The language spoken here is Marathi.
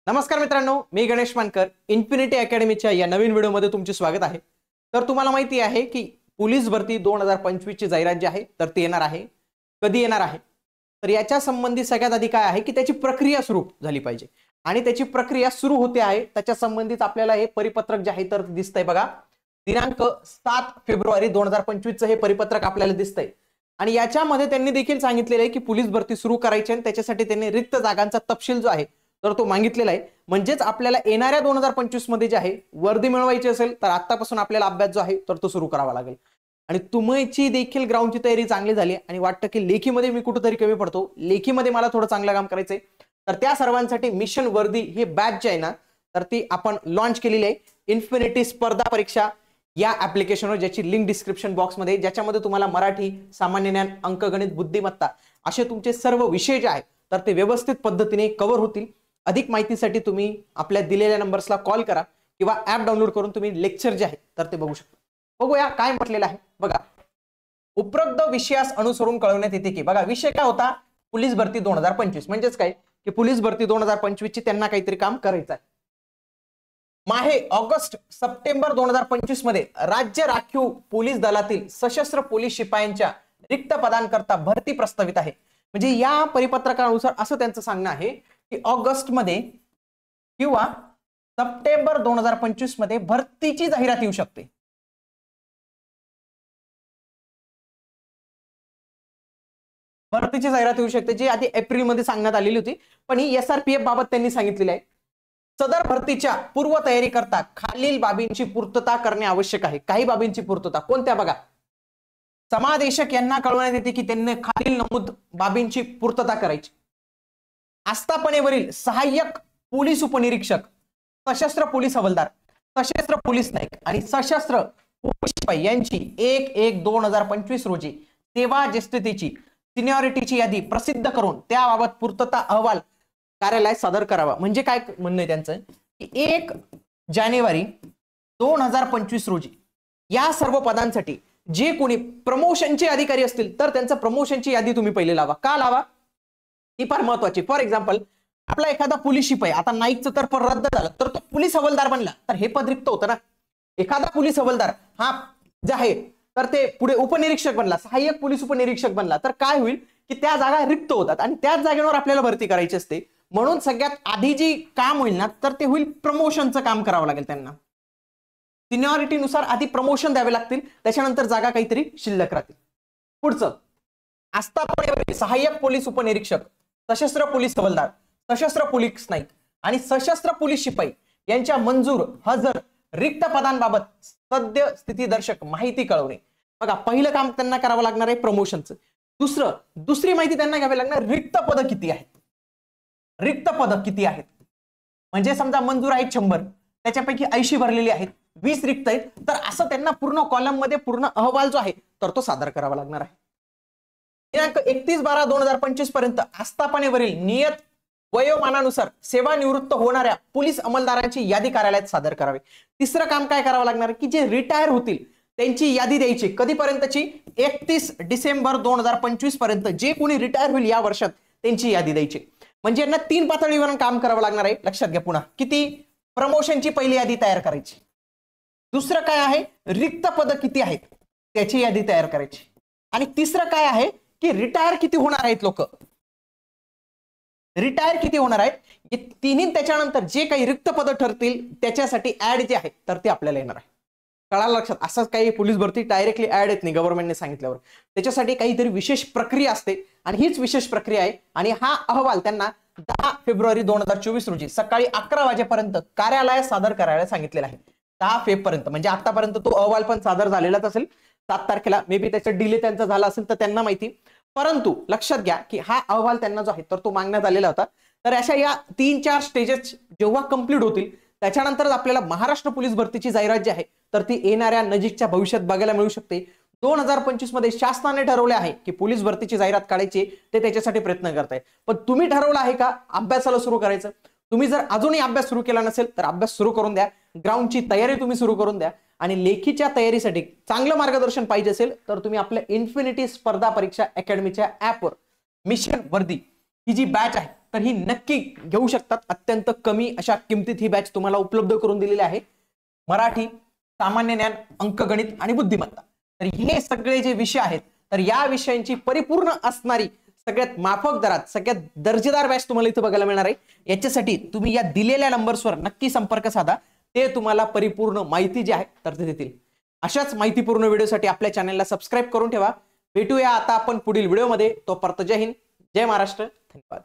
नमस्कार मित्रांनो, मी गणेश मानकर. इन्फिनिटी अकॅडमीच्या या नवीन व्हिडिओमध्ये तुमचे स्वागत आहे. तर तुम्हाला माहिती आहे की पोलीस भरती 2025 ची जाहिरात जी आहे तर ती येणार आहे. कधी येणार आहे? तर याच्या संबंधी सगळ्यात आधी काय आहे की त्याची प्रक्रिया सुरू झाली पाहिजे आणि त्याची प्रक्रिया सुरू होते आहे. त्याच्या संबंधित आपल्याला हे परिपत्रक जे आहे तर दिसतंय बघा. दिनांक 7 फेब्रुवारी 2025 चं हे परिपत्रक आपल्याला दिसतंय आणि याच्यामध्ये त्यांनी देखील सांगितलेलं आहे की पोलीस भरती सुरू करायची आणि त्याच्यासाठी त्यांनी रिक्त जागांचा तपशील जो आहे तर तो मागितलेला आहे. म्हणजेच आपल्याला येणाऱ्या 2025 मध्ये जे आहे वर्दी मिळवायची असेल तर आतापासून आपल्याला अभ्यास जो आहे तर तो सुरू करावा लागेल. आणि तुमची देखील ग्राउंडची तयारी चांगली झाली आणि वाटतं की लेखीमध्ये मी कुठेतरी कमी पडतो, लेखीमध्ये मला थोडं चांगलं काम करायचंय, तर त्या सर्वांसाठी मिशन वर्दी हे बॅच जे आहे ना तर ती आपण लॉन्च केलेली आहे. इन्फिनिटी स्पर्धा परीक्षा या ऍप्लिकेशनवर, ज्याची लिंक डिस्क्रिप्शन बॉक्समध्ये, ज्याच्यामध्ये तुम्हाला मराठी, सामान्य ज्ञान, अंकगणित, बुद्धिमत्ता असे तुमचे सर्व विषय जे आहेत तर ते व्यवस्थित पद्धतीने कव्हर होतील. अधिक माहितीसाठी तुम्ही आपल्या दिलेल्या नंबर्सला कॉल करा किंवा ऍप डाउनलोड करून तुम्ही लेक्चर जे आहे तर ते बघू शकता. बघूया काय म्हटलेलं आहे बघा. उपरोक्त विषयास अनुसरून कळवण्यात येते की, बघा विषय काय होता, पोलीस भरती 2025. म्हणजेच काय की पोलीस भरती 2025 ची त्यांना काहीतरी काम करायचं आहे. माहे ऑगस्ट सप्टेंबर 2025 मध्ये राज्य राखीव पोलीस दलातील सशस्त्र पोलीस शिपायांच्या रिक्त पदांकरता भरती प्रस्तावित आहे. म्हणजे या परिपत्रकानुसार असं त्यांचं सांगणं आहे की ऑगस्ट मध्ये किंवा सप्टेंबर 2025 मध्ये भरतीची जाहिरात येऊ शकते. भरतीची जाहिरात येऊ शकते, जी आधी एप्रिल मध्ये सांगण्यात आलेली होती, पण ही एसआरपीएफ बाबत त्यांनी सांगितलेली आहे. सदर भरतीच्या पूर्व तयारी करता खालील बाबींची पूर्तता करणे आवश्यक आहे. काही बाबींची पूर्तता कोणत्या बघा. समादेशक यांना कळवण्यात येते की त्यांनी खालील नमूद बाबींची पूर्तता करायची. आस्थापनेवरील सहाय्यक पोलीस उपनिरीक्षक, सशस्त्र पोलीस हवालदार, सशस्त्र पोलीस नाईक आणि सशस्त्र पोलीस शिपाई यांची 1/1/2025 रोजी सेवा ज्येष्ठतेची सिनियरिटीची यादी प्रसिद्ध करून त्याबाबत पूर्तता अहवाल कार्यालयात सादर करावा. म्हणजे काय म्हणणं आहे त्यांचं की 1 जानेवारी 2025 रोजी या सर्व पदांसाठी जे कोणी प्रमोशनचे अधिकारी असतील तर त्यांचं प्रमोशनची यादी तुम्ही पहिले लावा. का लावा ही फार महत्वाची. फॉर एक्झाम्पल, आपला एखादा पोलीस शिपाई, आता नाईकचं तर पद रद्द झालं तर तो पोलीस हवालदार बनला तर हे पद रिक्त होतं ना. एखादा पोलीस हवालदार हा जे आहे तर ते पुढे उपनिरीक्षक बनला, सहाय्यक पोलीस उपनिरीक्षक बनला तर काय होईल की त्या जागा रिक्त होतात आणि त्याच जागेवर आपल्याला भरती करायची असते. म्हणून सगळ्यात आधी जी काम होईल ना तर ते होईल प्रमोशनचं काम करावं लागेल त्यांना. सिनियरिटीनुसार आधी प्रमोशन द्यावे लागतील, त्याच्यानंतर जागा काहीतरी शिल्लक राहतील. पुढचं, आस्थापनेवरील सहाय्यक पोलीस उपनिरीक्षक, सशस्त्र पोलीस हवालदार, सशस्त्र पोलीस नाईक आणि सशस्त्र पोलीस शिपाई यांच्या मंजूर हजर रिक्त पदांबाबत सद्य स्थितीदर्शक माहिती कळवणे. बघा, पहिलं काम त्यांना करावं लागणार आहे प्रमोशनचं. दुसरी माहिती त्यांना घ्यावी लागणार रिक्त पद किती आहेत. रिक्त पद किती आहेत म्हणजे समजा मंजूर आहेत 100, त्याच्यापैकी 80 भरलेली आहेत, 20 रिक्त आहेत, तर असं त्यांना पूर्ण कॉलम मध्ये पूर्ण अहवाल जो आहे तर तो सादर करावा लागणार आहे. दिनांक 31/12/2025 पर्यंत आस्थापनेवरील नियत वयोमानानुसार सेवानिवृत्त होणाऱ्या पोलीस अंमलदारांची यादी कार्यालयात सादर करावी. तिसरं काम काय करावं लागणार की जे रिटायर होतील त्यांची यादी द्यायची. कधीपर्यंतची? 31 डिसेंबर 2025 पर्यंत जे कोणी रिटायर होईल या वर्षात त्यांची यादी द्यायची. म्हणजे यांना 3 पातळीवर काम करावं लागणार आहे. लक्षात घ्या. पुन्हा किती? प्रमोशनची पहिली यादी तयार करायची. दुसरं काय आहे, रिक्त पद किती आहेत त्याची यादी तयार करायची. आणि तिसरं काय आहे की रिटायर किती होणार आहेत लोक, रिटायर किती होणार आहेत हे तिन्ही. त्याच्यानंतर जे काही रिक्त पद ठरतील त्याच्यासाठी ऍड जे आहे तर ते आपल्याला येणार आहे. कळालं लक्षात? असंच काही पोलीस भरती डायरेक्टली ऍड येत नाही गव्हर्नमेंटने सांगितल्यावर. त्याच्यासाठी काहीतरी विशेष प्रक्रिया असते आणि हीच विशेष प्रक्रिया आहे. आणि हा अहवाल त्यांना 10 फेब्रुवारी 2024 रोजी सकाळी 11 वाजेपर्यंत कार्यालयात सादर करायला सांगितलेलं आहे. 10 फेब्रुवारी पर्यंत, म्हणजे आतापर्यंत तो अहवाल पण सादर झालेलाच असेल. 7 तारखेला मे बी त्याचा डिले त्यांचा झाला असेल तर त्यांना माहिती. परंतु लक्षात घ्या की हा अहवाल त्यांना जो आहे तर तो मागण्यात आलेला होता. तर अशा या 3-4 स्टेजेस जेव्हा कंप्लीट होतील त्याच्यानंतर आपल्याला महाराष्ट्र पोलीस भरतीची जाहिरात जी आहे तर ती येणाऱ्या नजीकच्या भविष्यात बघायला मिळू शकते. 2025 मध्ये शासनाने ठरवले आहे की पोलीस भरतीची जाहिरात काढायची, ते त्याच्यासाठी प्रयत्न करतायत. पण तुम्ही ठरवलं आहे का अभ्यासाला सुरू करायचं? तुम्ही जर अजूनही अभ्यास सुरू केला नसेल तर अभ्यास सुरू करून द्या. ग्राउंडची तयारी तुम्ही सुरू करून द्या. आणि लेखीच्या तयारीसाठी चांगलं मार्गदर्शन पाहिजे असेल तर तुम्ही आपल्या इन्फिनिटी स्पर्धा परीक्षा अकॅडमीच्या ऍपवर मिशन वर्दी ही जी बॅच आहे तर ही नक्की घेऊ शकतात. अत्यंत कमी अशा किमतीत ही बॅच तुम्हाला उपलब्ध करून दिलेली आहे. मराठी, सामान्य ज्ञान, अंकगणित आणि बुद्धिमत्ता, तर हे सगळे जे विषय आहेत, तर या विषयांची परिपूर्ण असणारी सगळ्यात माफक दरात सगळ्यात दर्जेदार बॅच तुम्हाला इथे बघायला मिळणार आहे. याच्यासाठी तुम्ही या दिलेल्या नंबर्सवर नक्की संपर्क साधा. ते तुम्हाला परिपूर्ण माहिती जी आहे तर ते देतील. अशाच माहितीपूर्ण व्हिडिओसाठी आपल्या चॅनलला सबस्क्राईब करून ठेवा. भेटूया आता आपण पुढील व्हिडिओमध्ये. तोपर्यंत जय हिंद, जय महाराष्ट्र, धन्यवाद.